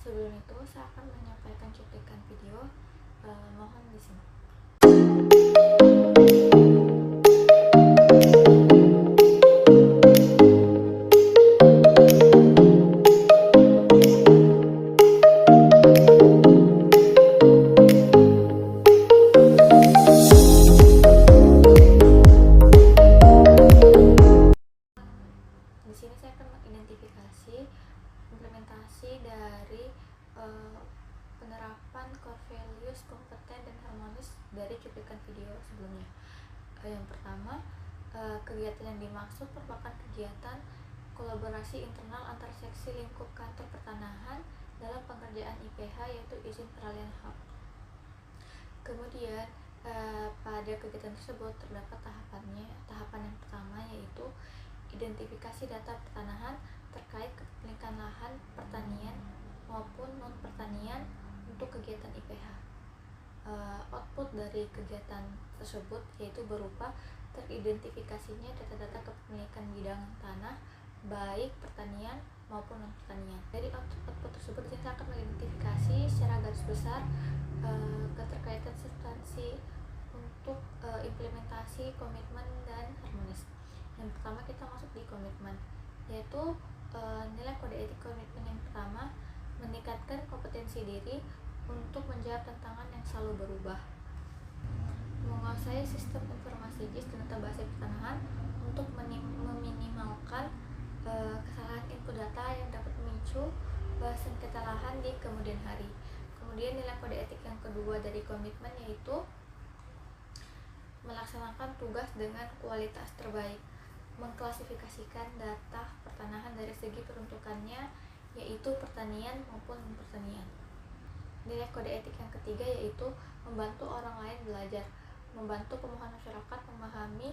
Sebelum itu, saya akan menyampaikan cuplikan video, mohon disimak. Di sini saya akan mengidentifikasi implementasi dari penerapan core values kompeten dan harmonis dari cuplikan video sebelumnya. Yang pertama, kegiatan yang dimaksud merupakan kegiatan kolaborasi internal antar seksi lingkup kantor pertanahan dalam pengerjaan IPH, yaitu izin peralihan hak. Kemudian pada kegiatan tersebut terdapat tahapannya. Tahapan yang pertama yaitu identifikasi data pertanahan terkait kepemilikan lahan pertanian maupun non pertanian untuk kegiatan IPH. Output dari kegiatan tersebut yaitu berupa teridentifikasinya data-data kepemilikan bidang tanah baik pertanian maupun non pertanian. Dari output tersebut kita akan mengidentifikasi secara garis besar keterkaitan substansi untuk implementasi komitmen dan harmonis. Yang pertama kita masuk di komitmen, yaitu nilai kode etik komitmen yang pertama meningkatkan kompetensi diri untuk menjawab tantangan yang selalu berubah, menguasai sistem informasi JIS dan data base pertanahan untuk meminimalkan kesalahan input data yang dapat memicu sengketa lahan di kemudian hari. Kemudian nilai kode etik yang kedua dari komitmen yaitu melaksanakan tugas dengan kualitas terbaik, mengklasifikasikan data pertanahan dari segi peruntukannya yaitu pertanian maupun pertanian. Nilai kode etik yang ketiga yaitu membantu orang lain belajar, membantu pemohon masyarakat memahami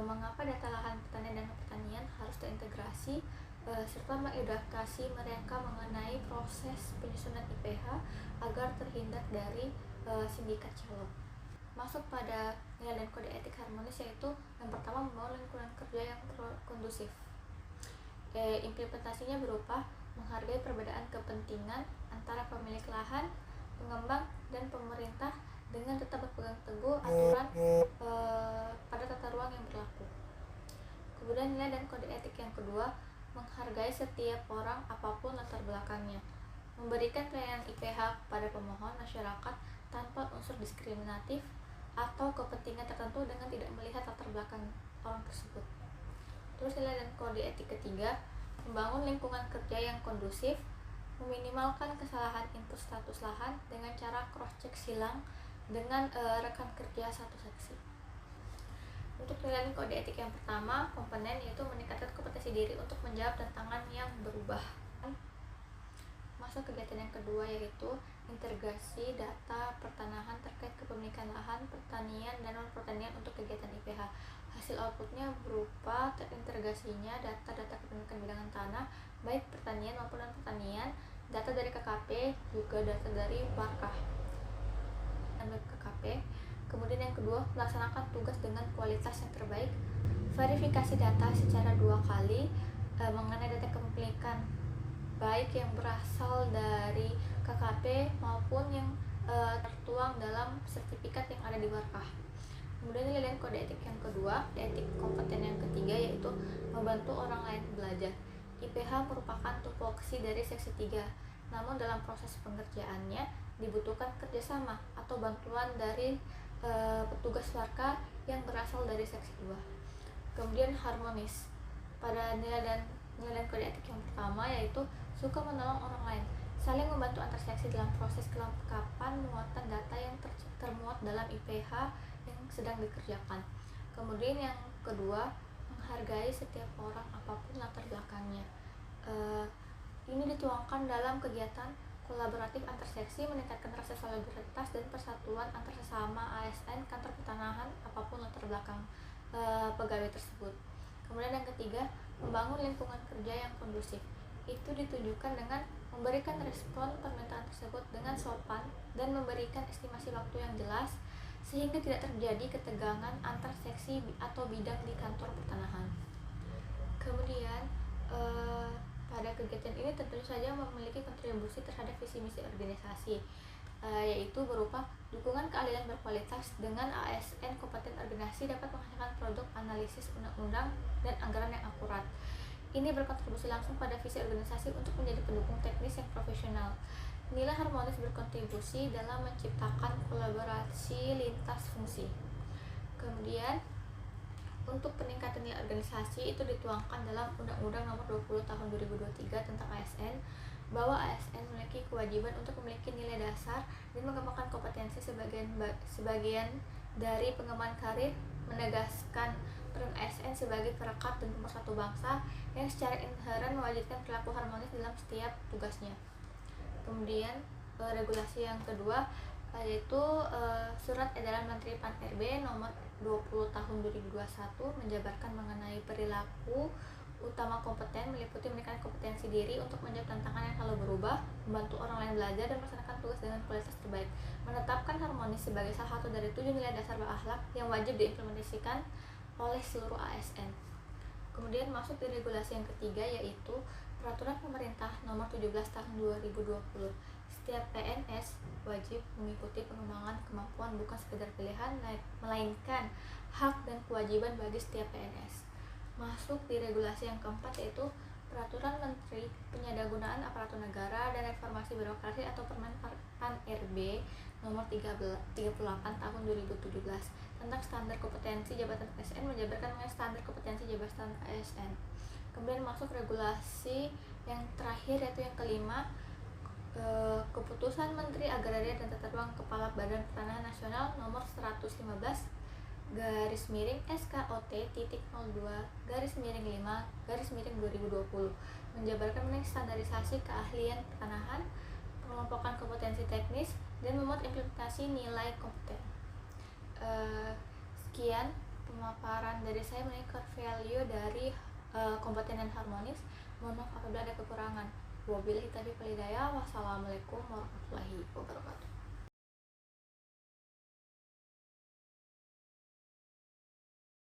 mengapa data lahan pertanian dan pertanian harus terintegrasi, serta mengedukasi mereka mengenai proses penyusunan IPH agar terhindar dari sindikat calon. Masuk pada nilai dan kode etik harmonis yaitu yang pertama membangun lingkungan kerja yang kondusif. Implementasinya berupa menghargai perbedaan kepentingan antara pemilik lahan, pengembang, dan pemerintah dengan tetap berpegang teguh aturan pada tata ruang yang berlaku. Kemudian nilai dan kode etik yang kedua menghargai setiap orang apapun latar belakangnya, memberikan pelayanan IPH kepada pemohon masyarakat tanpa unsur diskriminatif atau kepentingan tertentu dengan tidak melihat latar belakang orang tersebut. Terus nilai dan kode etik ketiga membangun lingkungan kerja yang kondusif, meminimalkan kesalahan input status lahan dengan cara cross check silang dengan rekan kerja satu seksi. Untuk nilai dan kode etik yang pertama komponen yaitu meningkatkan kompetensi diri untuk menjawab tantangan yang berubah. Masuk kegiatan yang kedua yaitu integrasi data pertanahan terkait kepemilikan lahan pertanian dan non pertanian untuk kegiatan IPH. Hasil outputnya berupa terintegrasinya data-data kepemilikan bidang tanah baik pertanian maupun non pertanian, data dari KKP, juga data dari Warkah dan KKP. Kemudian yang kedua, melaksanakan tugas dengan kualitas yang terbaik, verifikasi data secara 2 kali mengenai data kepemilikan baik yang berasal dari KKP maupun yang tertuang dalam sertifikat yang ada di Warkah. Kemudian nilai dan kode etik yang kedua, etik kompeten yang ketiga yaitu membantu orang lain belajar. IPH merupakan tupoksi dari seksi 3, namun dalam proses pengerjaannya dibutuhkan kerjasama atau bantuan dari petugas warga yang berasal dari seksi 2. Kemudian harmonis. Pada nilai dan kode etik yang pertama yaitu suka menolong orang lain, saling membantu antar seksi dalam proses kelengkapan muatan data yang termuat dalam IPH yang sedang dikerjakan. Kemudian yang kedua, menghargai setiap orang apapun latar belakangnya. Ini dituangkan dalam kegiatan kolaboratif antar seksi, meningkatkan rasa solidaritas dan persatuan antar sesama ASN kantor pertanahan apapun latar belakang pegawai tersebut. Kemudian yang ketiga, membangun lingkungan kerja yang kondusif. Itu ditujukan dengan memberikan respon permintaan tersebut dengan sopan dan memberikan estimasi waktu yang jelas sehingga tidak terjadi ketegangan antar seksi atau bidang di kantor pertanahan. Kemudian pada kegiatan ini tentu saja memiliki kontribusi terhadap visi misi organisasi, yaitu berupa dukungan keahlian berkualitas dengan ASN kompeten organisasi dapat menghasilkan produk analisis undang-undang dan anggaran yang akurat. Ini berkontribusi langsung pada visi organisasi untuk menjadi pendukung teknis yang profesional. Nilai harmonis berkontribusi dalam menciptakan kolaborasi lintas fungsi. Kemudian untuk peningkatan nilai organisasi itu dituangkan dalam Undang-Undang Nomor 20 Tahun 2023 tentang ASN, bahwa ASN memiliki kewajiban untuk memiliki nilai dasar dan mengembangkan kompetensi sebagian dari pengembangan karir, menegaskan peran ASN sebagai perekat dan pemersatu bangsa yang secara inheren mewajibkan perilaku harmonis dalam setiap tugasnya. Kemudian regulasi yang kedua yaitu Surat Edaran Menteri Pan-RB Nomor 20 Tahun 2021 menjabarkan mengenai perilaku utama kompeten, meliputi meningkatkan kompetensi diri untuk menjawab tantangan yang selalu berubah, membantu orang lain belajar dan melaksanakan tugas dengan kualitas terbaik, menetapkan harmonis sebagai salah satu dari 7 nilai dasar berakhlak yang wajib diimplementasikan oleh seluruh ASN. Kemudian masuk di regulasi yang ketiga yaitu Peraturan Pemerintah Nomor 17 Tahun 2020. Setiap PNS wajib mengikuti pengembangan kemampuan bukan sekedar pilihan, melainkan hak dan kewajiban bagi setiap PNS. Masuk di regulasi yang keempat yaitu Peraturan Menteri Penyalahgunaan Aparatur Negara dan Reformasi Birokrasi atau Permen Pan-RB Nomor 38 Tahun 2017 tentang standar kompetensi jabatan ASN, menjabarkan mengenai standar kompetensi jabatan ASN. Kemudian masuk regulasi yang terakhir yaitu yang kelima, Keputusan Menteri Agraria dan Tata Ruang Kepala Badan Pertanahan Nasional Nomor 115 garis miring SKOT titik 02 garis miring 5 garis miring 2020 menjabarkan mengenai standarisasi keahlian pertanahan, pengelompokan kompetensi teknis, dan memuat implementasi nilai kompeten. Sekian pemaparan dari saya mengenai core value dari kompeten dan harmonis. Mohon maaf apabila ada kekurangan. Wabillahi taufiq wal hidayah. Wassalamualaikum warahmatullahi wabarakatuh.